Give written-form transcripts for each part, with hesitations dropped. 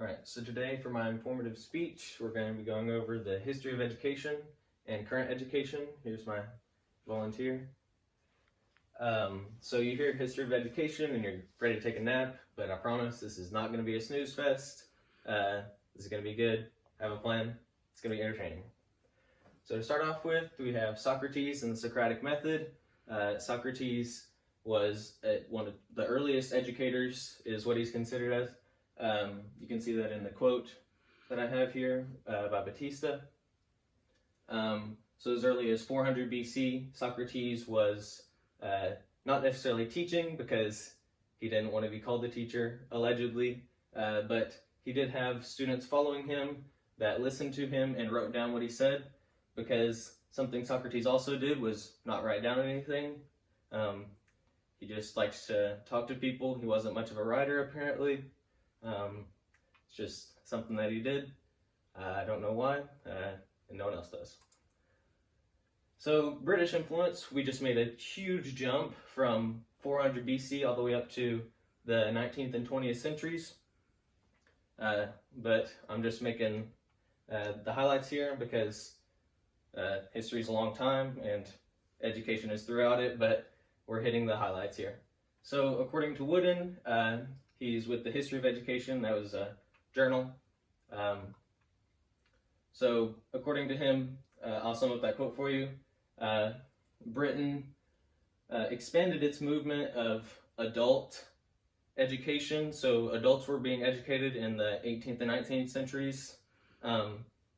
Alright, so today for my informative speech, we're going to be going over the history of education and current education. Here's my volunteer. So you hear history of education and you're ready to take a nap, but I promise this is not going to be a snooze fest. This is going to be good. Have a plan. It's going to be entertaining. So to start off with, we have Socrates and the Socratic method. Socrates was one of the earliest educators, is what he's considered as. You can see that in the quote that I have here by Batista. So as early as 400 BC, Socrates was not necessarily teaching because he didn't want to be called a teacher, allegedly, but he did have students following him that listened to him and wrote down what he said, because something Socrates also did was not write down anything. He just likes to talk to people. He wasn't much of a writer, apparently. It's just something that he did. I don't know why, and no one else does. So British influence, we just made a huge jump from 400 BC all the way up to the 19th and 20th centuries. But I'm just making the highlights here because history is a long time and education is throughout it, but we're hitting the highlights here. So according to Wooden, he's with the History of Education. That was a journal. So according to him, I'll sum up that quote for you. Britain expanded its movement of adult education. So adults were being educated in the 18th and 19th centuries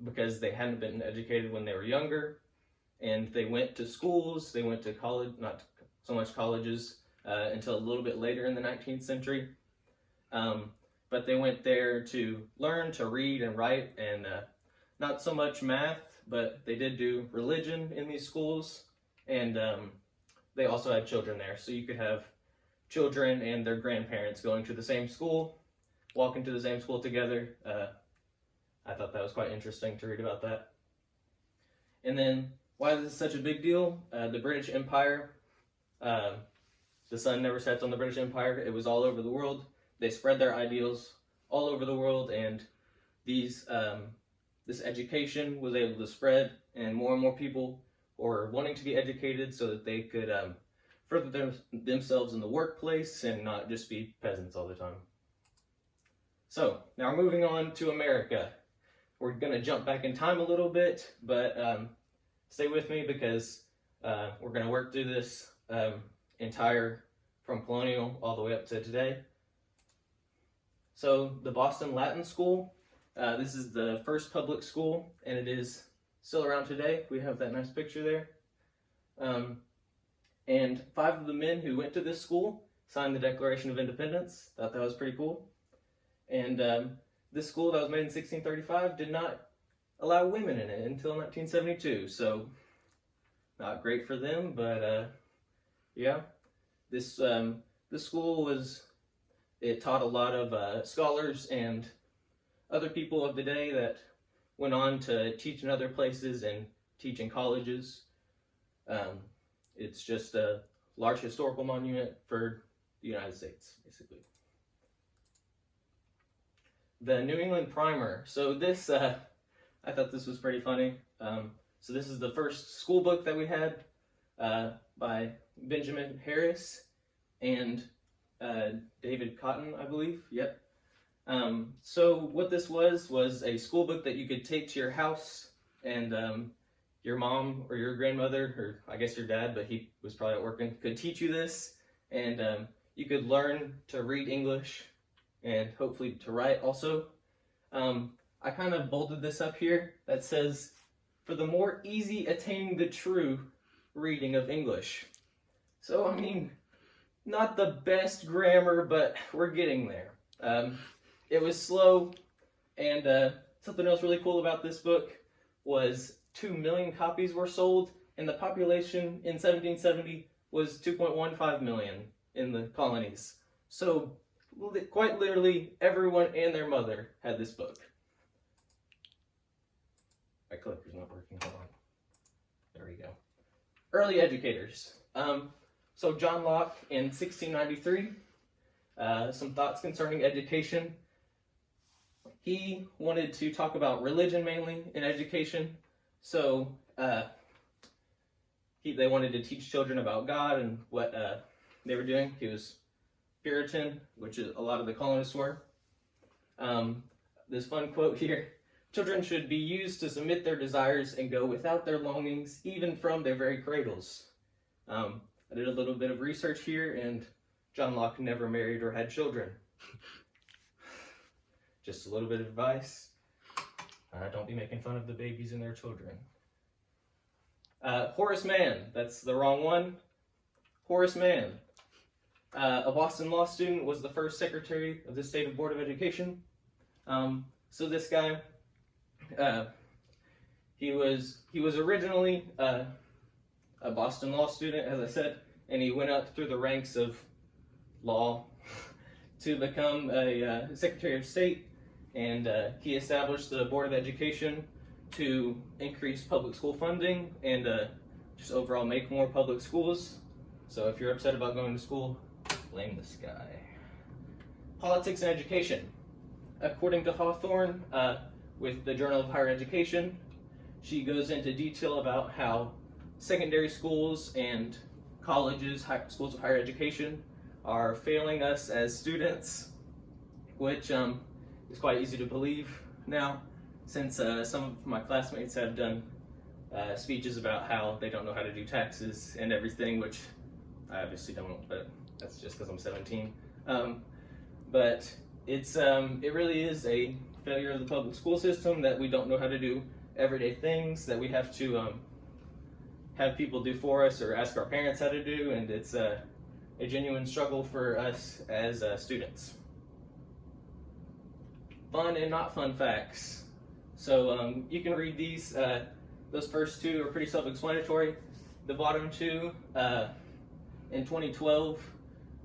because they hadn't been educated when they were younger. And they went to schools, they went to college, not so much colleges, until a little bit later in the 19th century. But they went there to learn to read and write, and not so much math, but they did do religion in these schools, and they also had children there. So you could have children and their grandparents going to the same school, walking to the same school together. I thought that was quite interesting to read about that. And then, why this is such a big deal? The British Empire, the sun never sets on the British Empire. It was all over the world. They spread their ideals all over the world, and this education was able to spread, and more people were wanting to be educated so that they could further themselves in the workplace and not just be peasants all the time. So now we're moving on to America. We're going to jump back in time a little bit, but stay with me because we're going to work through this entire, from colonial all the way up to today. So the Boston Latin School, this is the first public school, and it is still around today. We have that nice picture there. And 5 of the men who went to this school signed the Declaration of Independence. Thought that was pretty cool. And this school that was made in 1635 did not allow women in it until 1972. So not great for them, but yeah. This school it taught a lot of scholars and other people of the day that went on to teach in other places and teach in colleges. It's just a large historical monument for the United States, basically. The New England Primer. So this, I thought this was pretty funny. So this is the first school book that we had by Benjamin Harris and David Cotton, I believe. Yep. So what this was a school book that you could take to your house, and your mom or your grandmother, or I guess your dad, but he was probably at work, could teach you this, and you could learn to read English and hopefully to write also. I kind of bolded this up here that says, for the more easy attaining the true reading of English. So, I mean, not the best grammar, but we're getting there. It was slow, and something else really cool about this book was 2 million copies were sold, and the population in 1770 was 2.15 million in the colonies. So, quite literally, everyone and their mother had this book. My clicker's not working, hold on. There we go. Early educators. So John Locke in 1693, some thoughts concerning education. he wanted to talk about religion mainly in education. So they wanted to teach children about God and what they were doing. He was Puritan, which is a lot of the colonists were. This fun quote here: "Children should be used to submit their desires and go without their longings, even from their very cradles." I did a little bit of research here, and John Locke never married or had children. Just a little bit of advice. Don't be making fun of the babies and their children. Horace Mann, that's the wrong one. Horace Mann, a Boston law student, was the first secretary of the State Board of Education. So this guy, he was originally a Boston law student, as I said, and he went up through the ranks of law to become a Secretary of State, and he established the Board of Education to increase public school funding and just overall make more public schools. So if you're upset about going to school, blame this guy. Politics and education. According to Hawthorne, with the Journal of Higher Education, she goes into detail about how secondary schools and colleges, schools of higher education, are failing us as students, which is quite easy to believe now, since some of my classmates have done speeches about how they don't know how to do taxes and everything, which I obviously don't, but that's just because I'm 17. But it really is a failure of the public school system that we don't know how to do everyday things that we have to have people do for us or ask our parents how to do, and it's a genuine struggle for us as students. Fun and not fun facts. So you can read these. Those first two are pretty self-explanatory. The bottom two, in 2012,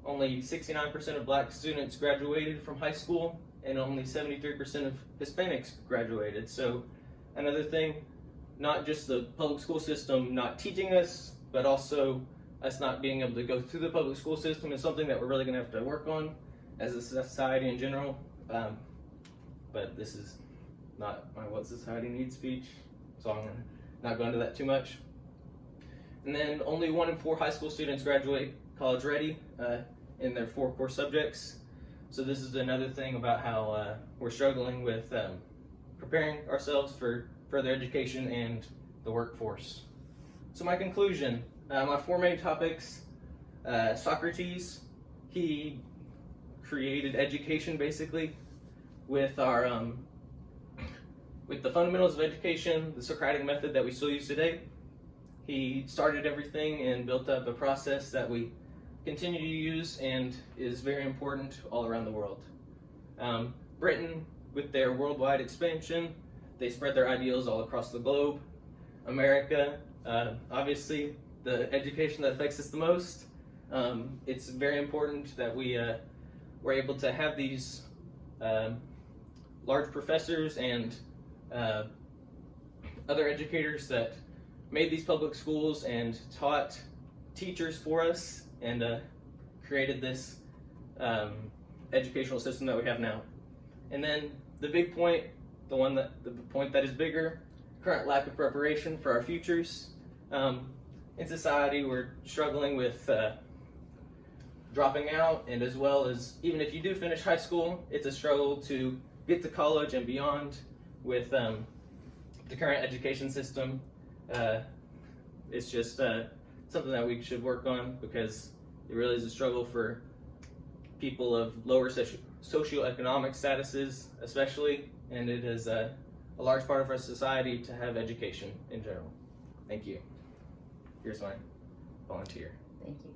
only 69% of black students graduated from high school, and only 73% of Hispanics graduated. So another thing, not just the public school system not teaching us, but also us not being able to go through the public school system is something that we're really going to have to work on as a society in general. But this is not my What Society Needs speech, so I'm not going into that too much. And then only 1 in 4 high school students graduate college ready in their 4 core subjects. So this is another thing about how we're struggling with preparing ourselves for further education and the workforce. So my conclusion, my 4 main topics: Socrates, he created education basically with our with the fundamentals of education, the Socratic method that we still use today. He started everything and built up a process that we continue to use and is very important all around the world. Britain, with their worldwide expansion, they spread their ideals all across the globe. America, obviously, the education that affects us the most. It's very important that we're able to have these large professors and other educators that made these public schools and taught teachers for us and created this educational system that we have now. And then the big point, the point that is bigger, current lack of preparation for our futures. In society, we're struggling with dropping out, and as well as, even if you do finish high school, it's a struggle to get to college and beyond with the current education system. It's just something that we should work on, because it really is a struggle for people of lower socioeconomic statuses especially, and it is a large part of our society to have education in general. Thank you. Here's my volunteer. Thank you.